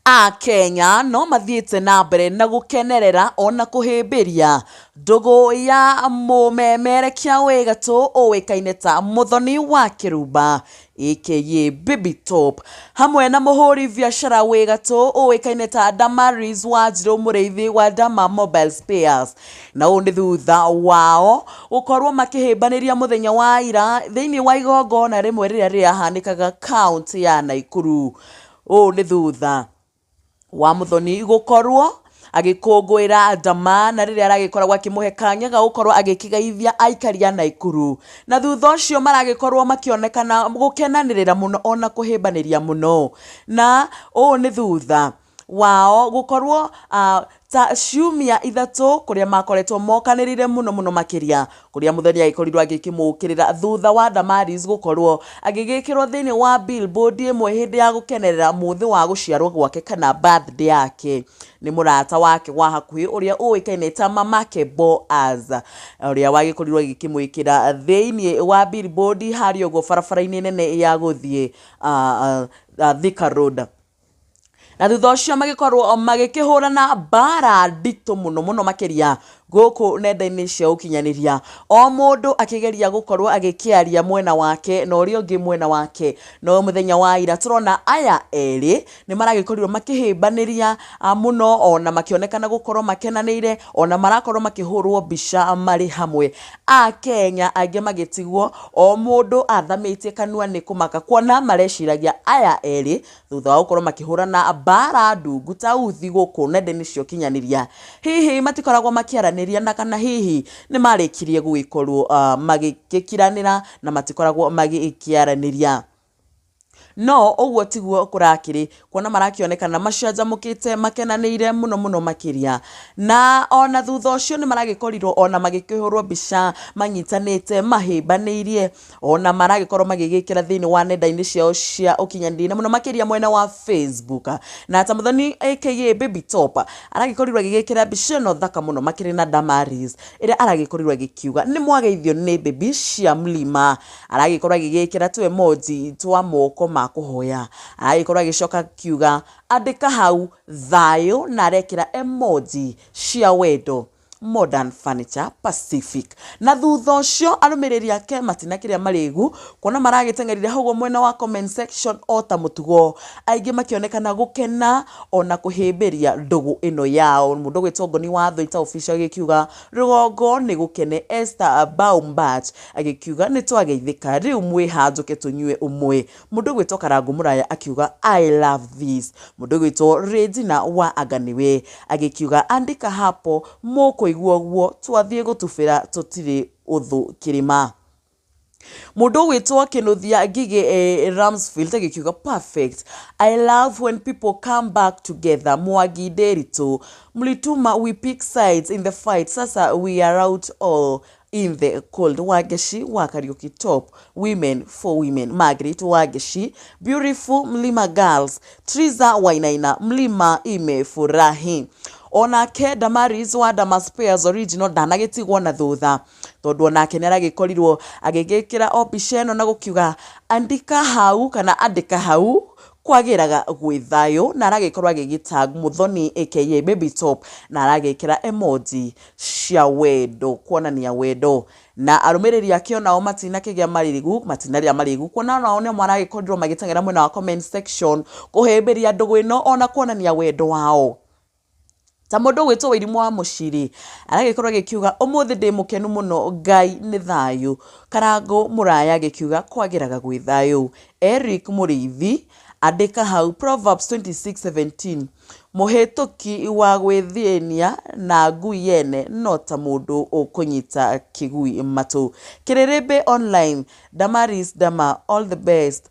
Kenya no mathiĩte na mbere na gũkenerera ona kũhĩmbĩria ndũgũ ya mũmemerekia wĩ gatũ ũĩkaine ta Muthoni wa Kirumba aka Baby Top hamwe na mũhũri biacara wĩ gatũ ũĩkaine ta Dama mũrĩithi wa Dama Mobile Spares, na ũũ nĩ thutha wao gũkorwo makĩhĩmbanĩria mũthenya wa ira thĩinĩ wa igongona rĩmwe rĩrĩa rĩahanĩkaga kaunti ya Nakuru. Ũũ nĩ thutha wa Muthoni gũkorwo agĩkũngũĩra Dama na rĩrĩa aragĩkoragwo akĩmũhe kanya ga gũkorwo agĩkĩgeithia aikari a Nakuru, na thutha ũcio maragĩkorwo makĩonekana gũkenanĩrĩra mũno ona kũhĩmbanĩria mũno, na ũũ nĩ thutha wao gũkorwo ta ciumia ithatũ kũrĩa makoretwo mokanĩrĩire mũno makĩria, kũrĩa Muthoni agĩkorirwo agĩkĩmũkĩrĩra thutha wa Damaris gũkorwo agĩgĩkĩrwo thĩinĩ wa billboard ĩmwe hĩndĩ ya gũkenerera mũthĩ wa gũciarwo gwake kana birthday yake nĩ mũrata wake wa hakuhĩ ũrĩa ũĩkaine ta mamake Boaz, ũrĩa wagĩkorirwo agĩkĩmwĩkĩra thĩinĩ wa billboard harĩa ũguo barabara-inĩ nene ya gũthiĩ Thika Road. Na thutha ũcio magĩkorwo magĩkĩhũrana mbara nditũ mũno makĩria gũkũ nenda-inĩ cia ũkinyanĩria, o mũndũ akĩgeria gũkorwo agĩkĩaria mwena wake na ũrĩa ũngĩ mwena wake. No mũthenya wa ira tũrona aya erĩ nĩ maragĩkorirwo makĩhĩmbanĩria mũno ona makĩonekana gũkorwo makenanĩire, ona marakorwo makĩhũrwo mbica marĩ hamwe. Kenya aingĩ magĩtigwo o mũndũ athamĩtie kanua nĩ kũmaka, kuona mareciragia aya erĩ thutha wa gũkorwo makĩhũrana mbara ndungu ta uthi gũkũ nenda-inĩ cia ũkinyanĩria, hihi matikoragwo makĩaranĩria na kana hihi nĩ marĩkirie gũgĩkorwo magĩkiranĩra na matikoragwo magĩkĩaranĩria. No ũguo tiguo kũrakĩrĩ, kuona marakĩonekana macanjamũkĩte makenanĩire mũno makĩria, na ona thutha ũcio nĩ maragĩkorirwo ona magĩkĩhũrwo mbica manyitanĩte mahĩmbanĩirie, ona maragĩkorwo magĩgĩkĩra thĩinĩ wa nenda-inĩ ciao cia ũkinyanĩria mũno makĩria mwena wa Facebook, na ta Muthoni aka Baby Top aragĩkorirwo agĩgĩkĩra mbica ĩno thaka mũno makĩrĩ na Damaris ĩrĩa aragĩkorirwo agĩkiuga nĩ mwageithio nĩ baby cia mlima, aragĩkorwo agĩgĩkĩra tu emoji twa moko kũhoya, agĩkorwo agĩcoka kiuga andĩka hau thayũ na arekĩra emoji cia wendo Modern Furniture Pacific. Na thutha ũcio arũmĩrĩri ake matinakĩrĩa marĩgu, kuona maragĩteng'erire hau mwena wa comment section o ta mũtugo, aingĩ makĩonekana gũkena ona kũhĩmbĩria ndũgũ ĩno yao. Mũndũ gwĩtwo Ngoni wa Thũita official agĩkiuga rũgongo nĩ gũkene. Esther Baumbach agĩkiuga nĩ twageithĩka rĩu mwĩhanjũke tũnyue ũmwe. Mũndũ gwĩtwo Karangũ Mũraya akiuga I love this. Mũndũ gwĩtwo Regina wa Aganiwe agĩkiuga andĩka hapo mũkũ guo twathiĩ gũtubĩra tũtirĩ ũthũ kĩrĩma. Mũndũ gwĩtwo Kĩnuthia Ngigĩ Ramsfield agĩkiuga perfect, I love when people come back together. Mwangi Nderitu mlituma we pick sides in the fight, sasa we are out all in the cold. Wangeci wa Kariuki Top women for women. Margaret Wangeci beautiful Mlima girls. Triza Wainaina Mlima imefurahi. Onake Damaris wa Dama Spares original ndanagĩtigwo na thutha, tondũ onake nĩ aragĩkorirwo agĩgĩkĩra mbica ĩno na gũkiuga andĩka hau kana andĩka hau kwagĩraga gwĩ thayũ, na aragĩkorwo agĩgĩtag Muthoni aka Baby Top na aragĩkĩra emoji cia wendo kuonania wendo. Na arũmĩrĩri ake onao matinakĩgĩa marĩgu, kuona onao nĩ maragĩkorirwo magĩteng'era mwena wa comment section kũhĩmbĩria ndũgũ ĩno ona kuonania wendo wao. Ta mũndũ gwĩtwo Wairimũ wa Mũciri aragĩkorwo agĩkiuga ũmũthĩ ndĩ mũkenu mũno, Ngai nĩ thayũ. Karangũ Mũraya agĩkiuga kwagĩraga gwĩ thayũ. Eric Mũrĩithi andĩka hau Proverbs 26:17 mũhĩtũki wa gwĩthĩnia na ngui yene no ta mũndũ ũkũnyita kĩgui matũ. Kĩrĩrĩmbĩ online Damaris Dama all the best,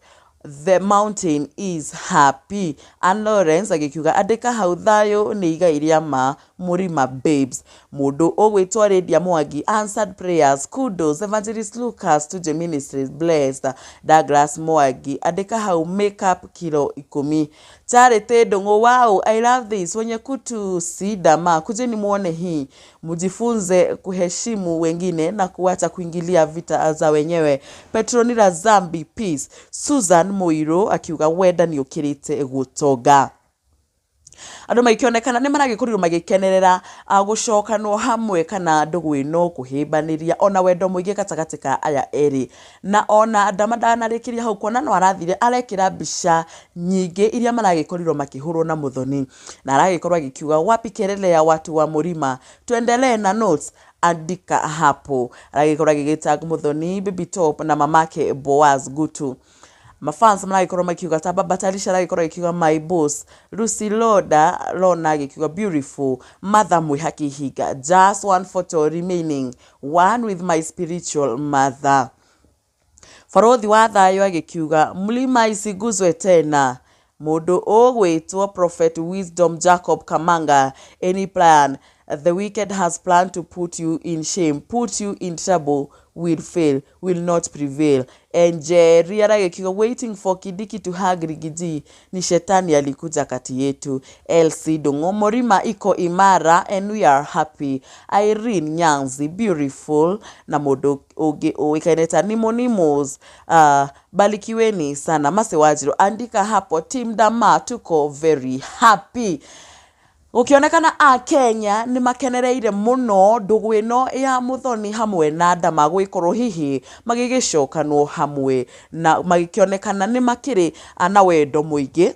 the mountain is happy. And Lawrence agĩkiuga andĩka hau thayũ nĩ igai rĩa ma Murima babes. Mũndũ ũgwĩtwo Lydia Mwangi answered prayers, kudos Evangelist Lucas to the ministries blessed. Douglas Mwangi andĩka hau makeup kilo 10. Charity Ndung'u wow I love this, wenye kutu si Dama kujeni muone hii, mjifunze kuheshimu wengine na kuacha kuingilia vita za wenyewe. Petronila Zambi peace. Susan Moiro akiuga wenda nĩ ũkĩrĩte gũtonga. andu magikionekana ni maragikorirwo magikenerera gucokanwo hamwe kana ndugu ino kuhimbaniria ona wendo muingi gatagati ka aya eri na ona Dama ndanarikiria hau kuona no arathire arekira mbica nyingi iria maragikorirwo makihurwo na Muthoni na aragikorwo agikiuga wapi kelele ya watu wa Murima tuendelee na notes andika hapo aragikorwo agigitag Muthoni baby top na mamake Boaz Gutu mafans maragikorwo makiuga ta baba Tarisha aragikorwo agikiuga my boss Lucy Lona agikiuga beautiful mother mwihaki higa just one photo remaining one with my spiritual mother Farodhi wa thayo agikiuga mlima isiguzwe tena mundu ogwitwo Prophet Wisdom Jacob Kamanga any plan the wicked has planned to put you in shame put you in trouble will fail will not prevail and Jerry aragikiuga waiting for Kidiki to hug Rigiji ni shetani alikuja kati yetu LC Dongo Murima iko imara and we are happy Irene Nyanzi beautiful na modo oge oikaineta nimonimos balikiweni sana Masewajiro andika hapo team Dama tuko very happy ukionekana a Kenya ni makenereire muno ndugu ino ya Muthoni hamwe na Dama gwikorwo hihi magigicokanwo hamwe na magikionekana ni makiri ana wendo muingi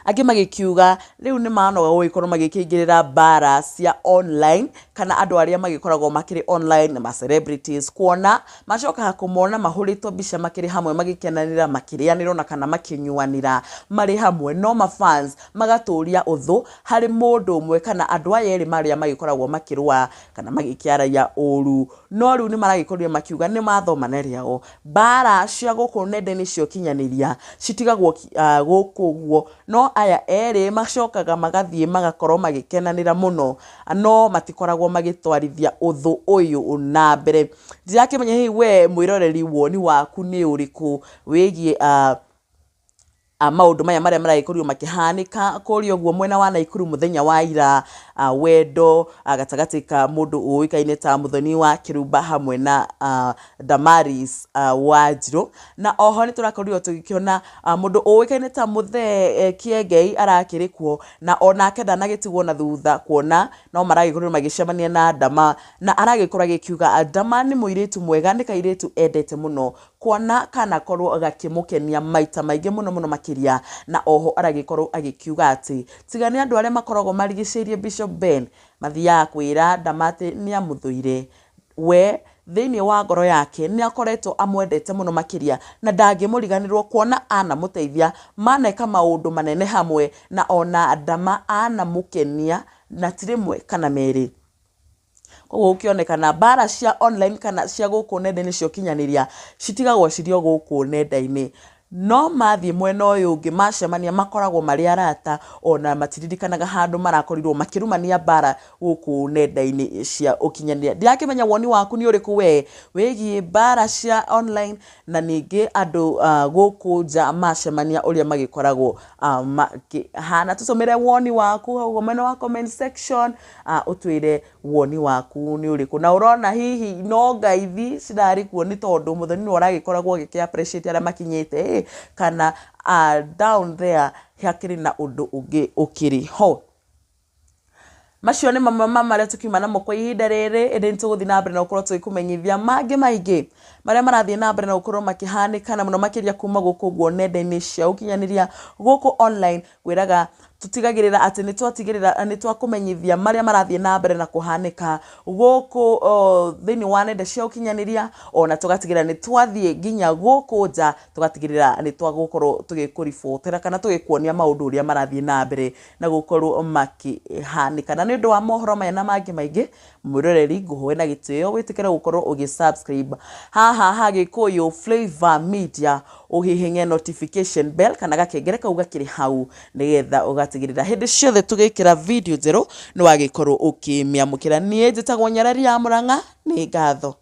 agi magikiuga riu ni manoga gwikorwo magikingirira bara cia online kana andu aria magikoragwo makiri online na celebrities kuona macoka kumona mahurito bica makiri hamwe magikenanira makirianiro na kana makinyuanira mari hamwe no mafans magaturia uthu hari mundu umwe kana andu aya eri maria magikoragwo makirwa kana magikiaraia uru no riu ni maragikorwo makiuga ni mathomaneriao bara cia guku nenda-ini cio kinyaniria citigagwo gukuguo no aya eri macokaga magathie magakorwo magikenanira muno no matikoragwo magitwarithia uthu uyu na mbere ndirakimenya hihi we mwiroreri woni waku ni uriku wigie maundu maya maria maragikorwo makihanika kuri oguo mwena wa Naikuru muthenya wa ira wendo gatagati ka mundu uikaine ta Muthoni wa Kirumba hamwe na Damaris Wanjiru na oho ni turakorirwo tugikiona mundu uikaine ta Muthe Kiengei arakirikwo na ona kenda nagitigwo na thutha kuona no maragikorwo magicemania na Dama na aragikorwo agikiuga Dama ni muiritu mwega ni kairitu endete muno kuona kana korwo gakimukenia maita maingi muno makiria na oho aragikorwo agikiuga ati tigani andu aria makoragwo marigicirie Bishop Ben mathia kwira Dama ati ni amuthuire we thiini wa ngoro yake ni akoretwo amwendete muno makiria na ndangimuriganirwo kuona ana muteithia maneka maundu manene hamwe na ona Dama ana mukenia na tirimwe kana meri koguo ukionekana bara cia online kana cia guku nenda-ini cio kinyaniria citigagwo cirio guku nenda-ini no mathie mwena uyu ungi macemania makoragwo mari arata ona matiririkanaga handu marakorirwo makirumania bara guku nenda-ini cia ukinyaniria ndirakimenya woni waku ni uriku we wigie bara cia online na ningi andu guku nja macemania uria magikoragwo hana tusomere woni waku hau mwena wa comment section utwire woni waku ni uriku na urona hihi no ngaithi cirari kuo ni tondu Muthoni ni waragikoragwo agiki appreciate aria makinyite kana down there hakiri na undu ungi ukiri ho macio ni mama maria tukiuma namo kwa ihinda riri indi nituguthi na mbere na ukorwo twikumenyithia mangi maingi maria marathie na mbere na ukorwo makihanika na muno makiria kuma guku guo nenda-ini cia ukinyaniria guku online gwiraga tutigagirira ati ni twakumenyithia maria marathie na mbere na kuhanika guku thiini wa nenda cia ukinyaniria ona tugatigirira ni twathie nginya guku nja tugatigirira ni twagukorwo tugikuribotera kana tugikuonia maundu uria marathie na mbere na gukorwo makihanika na ni undu wa mohoro maya na mangi maingi mwiroreri nguhoe na gitio witikire gukorwo ugisubscribe haha Hagikuyu Flavor Media uhihinge notification bell kana gakengere kau gakiri hau nigetha ugatigirira hindi ciothe tugikira video njeru ni wagikorwo ukimiamukira nie njitagwo Nyarari ya Murang'a ni ngatho.